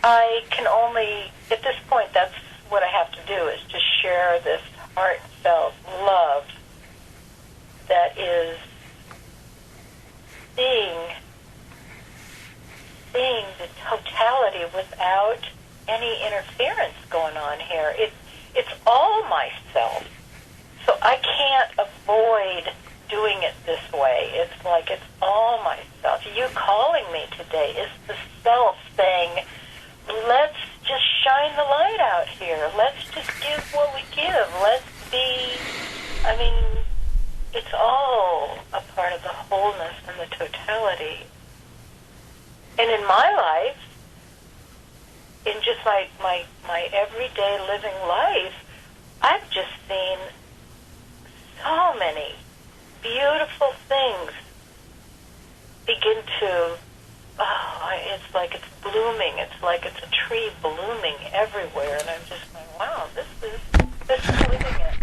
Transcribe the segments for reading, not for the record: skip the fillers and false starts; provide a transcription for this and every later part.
I can only, at this point, that's what I have to do, is to share this heartfelt love that is seeing the totality without any interference going on here. It's all myself. So I can't avoid doing it this way. It's like it's all myself. You calling me today is the self saying, let's just shine the light out here. Let's just give what we give. Let's be, I mean, it's all a part of the wholeness and the totality. And in my life, in just my everyday living life, I've just seen so many beautiful things begin to, it's like it's blooming. It's like it's a tree blooming everywhere. And I'm just like, wow, this is living it.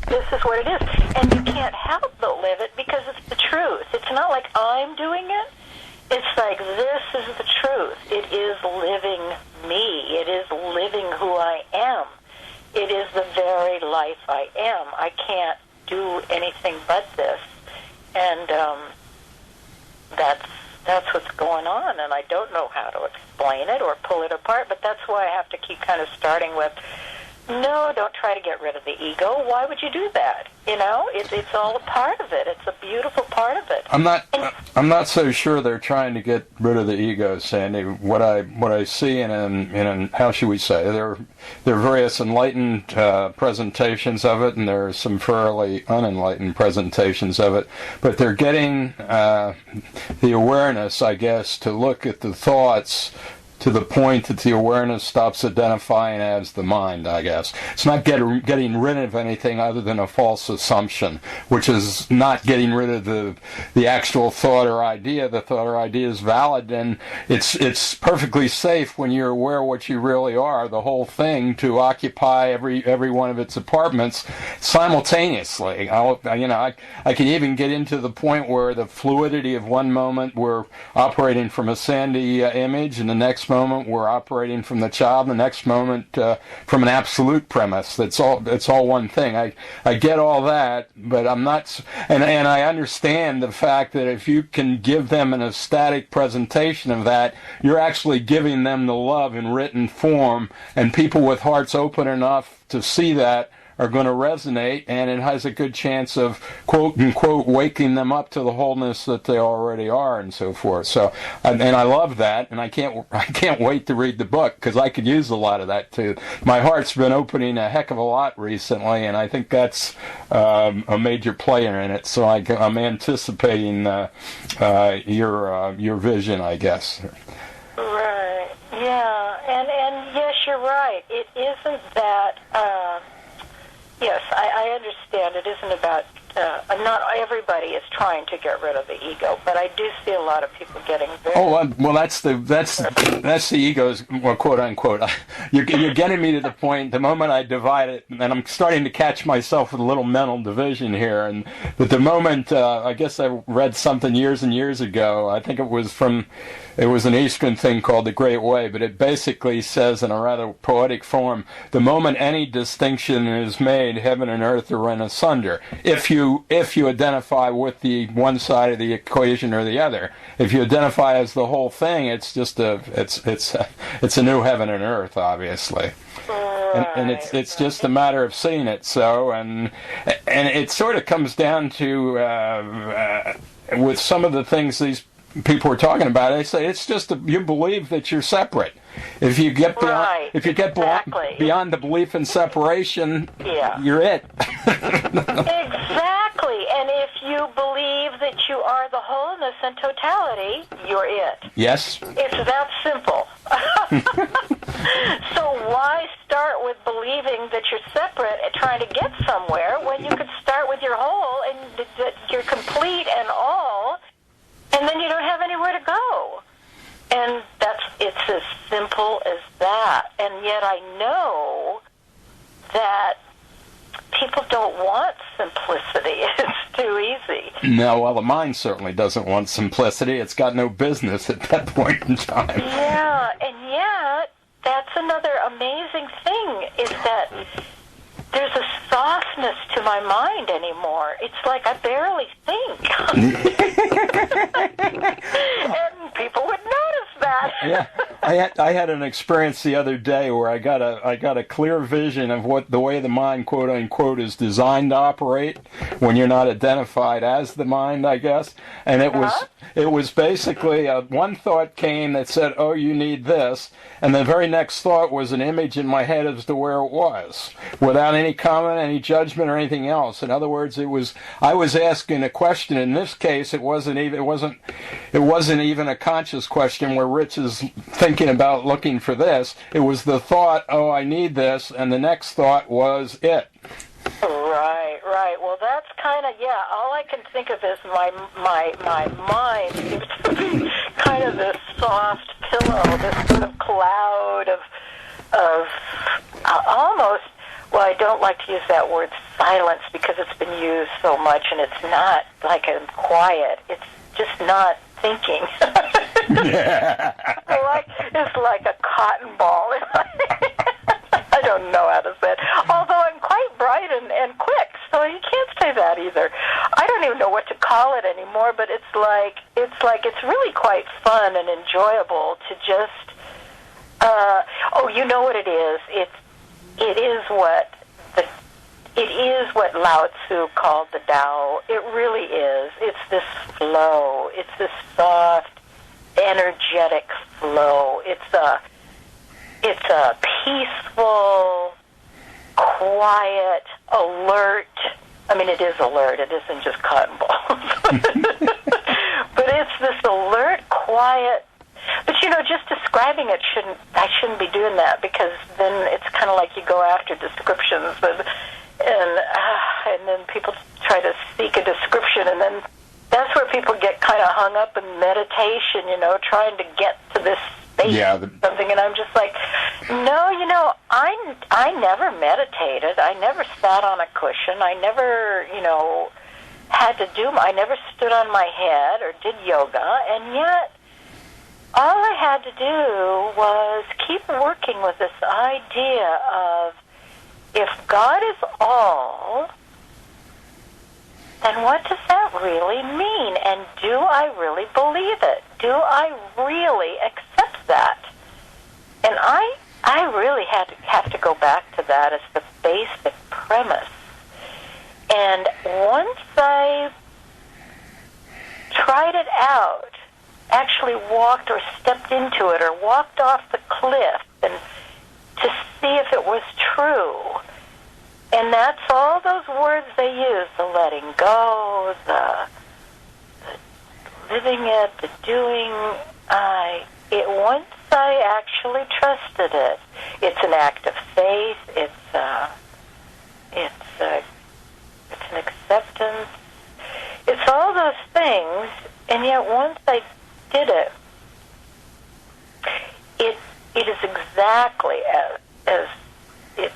This is what it is. And you can't help but live it because it's the truth. It's not like I'm doing it. It's like, this is the truth. It is living me. It is living who I am. It is the very life I am. I can't do anything but this. And that's what's going on. And I don't know how to explain it or pull it apart, but that's why I have to keep kind of starting with, no, don't try to get rid of the ego. Why would you do that? You know, it's all a part of it. It's a beautiful part of it. I'm not so sure they're trying to get rid of the ego, Sandy. What I see in how should we say, there are various enlightened presentations of it, and there are some fairly unenlightened presentations of it. But they're getting the awareness, I guess, to look at the thoughts to the point that the awareness stops identifying as the mind, I guess. It's not getting rid of anything other than a false assumption, which is not getting rid of the actual thought or idea. The thought or idea is valid, and it's perfectly safe when you're aware of what you really are, the whole thing, to occupy every one of its apartments simultaneously. I can even get into the point where the fluidity of one moment we're operating from a Sandy image, and the next moment we're operating from the child, the next moment from an absolute premise. It's all one thing. I get all that, but I'm not, and I understand the fact that if you can give them an ecstatic presentation of that, you're actually giving them the love in written form, and people with hearts open enough to see that are going to resonate, and it has a good chance of, quote unquote, waking them up to the wholeness that they already are, and so forth. So, and I love that, and I can't wait to read the book, because I could use a lot of that too. My heart's been opening a heck of a lot recently, and I think that's a major player in it. So I'm anticipating your vision, I guess. Right. Yeah. And yes, you're right. It isn't that. Yes, I understand. It isn't about, not everybody is trying to get rid of the ego, but I do see a lot of people getting very... well, that's the ego's, well, quote unquote. You're getting me to the point, the moment I divide it, and I'm starting to catch myself with a little mental division here, but the moment, I guess I read something years and years ago, I think it was an Eastern thing called The Great Way, but it basically says in a rather poetic form, the moment any distinction is made, heaven and earth are rent asunder. If you identify with the one side of the equation or the other, if you identify as the whole thing, it's just it's a new heaven and earth, obviously. And it's just a matter of seeing it so, and it sort of comes down to with some of the things these people are talking about, they say it's just you believe that you're separate. If you get beyond, beyond the belief in separation, you're it. Exactly. And if you believe that you are the wholeness and totality, you're it. Yes. It's that simple. So why start with believing that you're separate and trying to get somewhere when you could start with your whole and that you're complete and all, and then you don't have anywhere to go? And it's as simple as that. And yet I know that people don't want simplicity. It's too easy. No, well, the mind certainly doesn't want simplicity. It's got no business at that point in time. Yeah, and yet another amazing thing is that there's a softness to my mind anymore. It's like I barely think. And people would notice that. Yeah, I had an experience the other day where I got a clear vision of what the way the mind, quote unquote, is designed to operate when you're not identified as the mind, I guess. And it was basically one thought came that said, "Oh, you need this," and the very next thought was an image in my head as to where it was, without any comment, any judgment, or anything else. In other words, I was asking a question. In this case, it wasn't even a conscious question where Rich is thinking about looking for this. It was the thought, "Oh, I need this," and the next thought was it. Right. Well, that's kind of, all I can think of is my mind seems to be kind of this soft pillow, this sort of cloud of almost, well, I don't like to use that word silence because it's been used so much, and it's not like I'm quiet. It's just not thinking. It's like a cotton ball. I don't know how to say it. Although I'm quite bright and quick, so you can't say that either. I don't even know what to call it anymore, but it's really quite fun and enjoyable to just you know what it is? It is what Lao Tzu called the Tao. It really is. It's this flow. It's this soft, energetic flow. It's a peaceful, quiet, alert. I mean, it is alert. It isn't just cotton balls. But it's this alert, quiet. But just describing it I shouldn't be doing that, because then it's kind of like you go after descriptions, and then people try to seek a description, and then that's where people get kind of hung up in meditation, trying to get to this space something, and I'm just like, no, I never meditated. I never sat on a cushion. I never, I never stood on my head or did yoga, and yet all I had to do was keep working with this idea of, if God is all, then what does that really mean? And do I really believe it? Do I really accept that? And I really have to go back to that as the basic premise. And once I tried it out, actually walked or stepped into it or walked off the cliff and to see if it was true. And that's all those words they use, the letting go, the living it, the doing. Once I actually trusted it, it's an act of faith, it's an acceptance. It's all those things, and yet once I did it, it is exactly as it's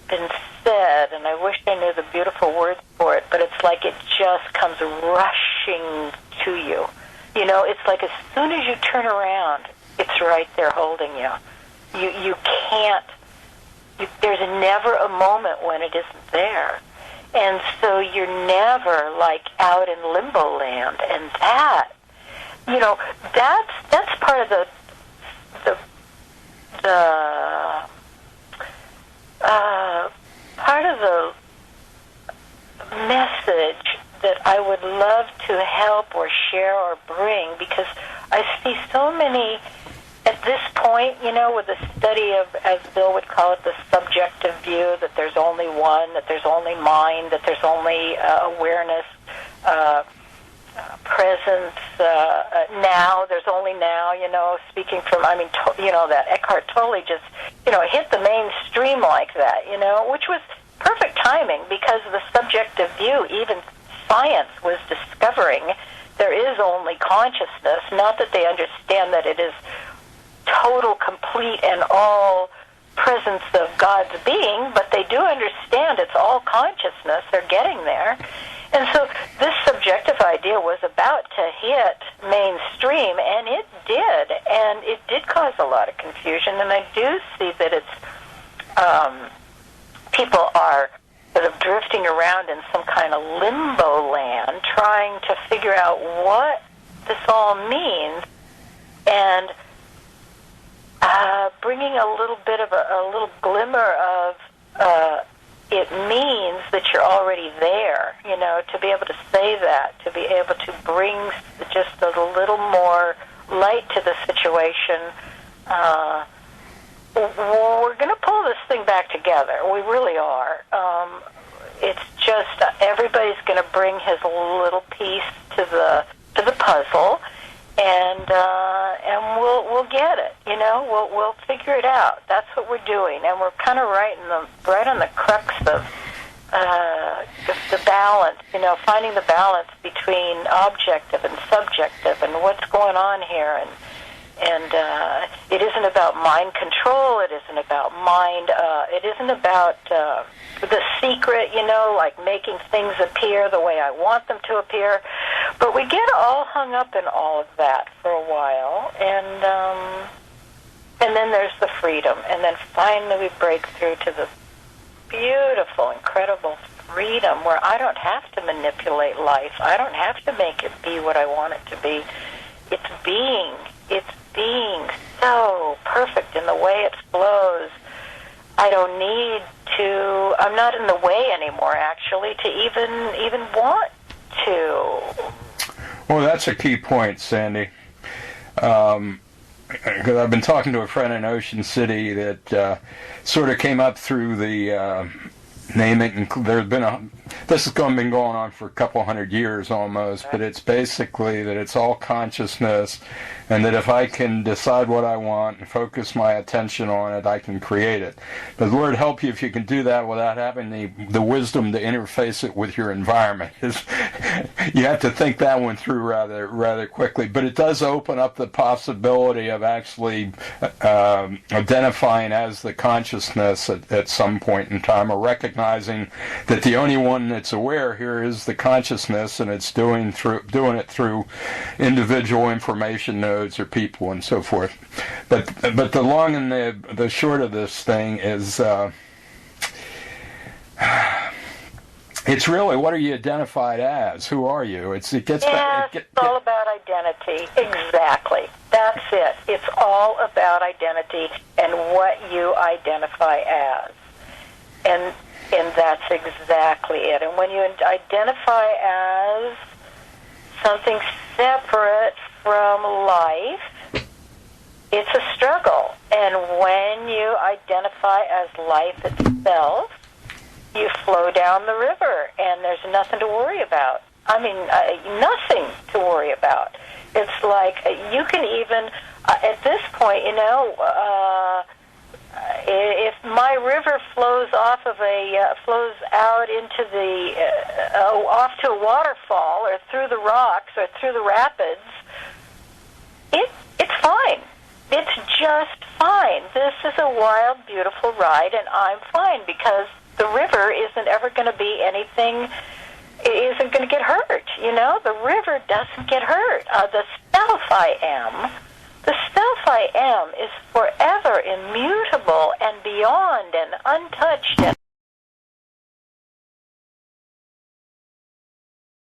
been said, and I wish I knew the beautiful words for it, but it's like it just comes rushing to you. It's like as soon as you turn around, it's right there holding you. You can't, there's never a moment when it isn't there. And so you're never like out in limbo land, and that's part of the part of the message that I would love to help or share or bring, because I see so many at this point, with the study of, as Bill would call it, the subjective view, that there's only one, that there's only mind, that there's only awareness, presence, now, there's only now, speaking from, that Eckhart Tolle just, hit the mainstream like that, which was perfect timing, because the subjective view, even science was discovering there is only consciousness, not that they understand that it is total, complete, and all presence of God's being, but they do understand it's all consciousness. They're getting there. And so this subjective subjective idea was about to hit mainstream, and it did, and it did cause a lot of confusion. And I do see that it's people are sort of drifting around in some kind of limbo land, trying to figure out what this all means, and bringing a little bit of a little glimmer of it means that you're already there, to be able to say that, to be able to bring just a little more light to the situation. We're going to pull this thing back together. We really are. It's just everybody's going to bring his little piece to the puzzle, and we'll get it. We'll figure it out. That's what we're doing, and we're kind of right on the crux of the balance. Finding the balance between objective and subjective, and what's going on here, and it isn't about mind control. It isn't about mind. It isn't about the secret, like making things appear the way I want them to appear. But we get all hung up in all of that for a while, and then there's the freedom, and then finally we break through to this beautiful, incredible freedom where I don't have to manipulate life. I don't have to make it be what I want it to be. It's being so perfect in the way it flows. I don't need to, I'm not in the way anymore, actually, to even want to. Well, that's a key point, Sandy. Because I've been talking to a friend in Ocean City that sort of came up through the naming. This has been going on for a couple hundred years almost, but it's basically that it's all consciousness, and that if I can decide what I want and focus my attention on it, I can create it. But Lord help you if you can do that without having the wisdom to interface it with your environment. You have to think that one through rather quickly. But it does open up the possibility of actually identifying as the consciousness at some point in time, or recognizing that the only one that's aware here is the consciousness, and it's doing it through individual information nodes or people and so forth. But the long and the short of this thing is it's really, what are you identified as? Who are you? It's all about identity. Exactly. That's it. It's all about identity and what you identify as. And that's exactly it. And when you identify as something separate from life, it's a struggle. And when you identify as life itself, you flow down the river, and there's nothing to worry about. I mean, nothing to worry about. It's like you can even, at this point, if my river flows out into off to a waterfall, or through the rocks, or through the rapids, it's fine. It's just fine. This is a wild, beautiful ride, and I'm fine, because the river isn't ever going to be anything. It isn't going to get hurt. The river doesn't get hurt. The self I am. The self I am is forever immutable and beyond and untouched and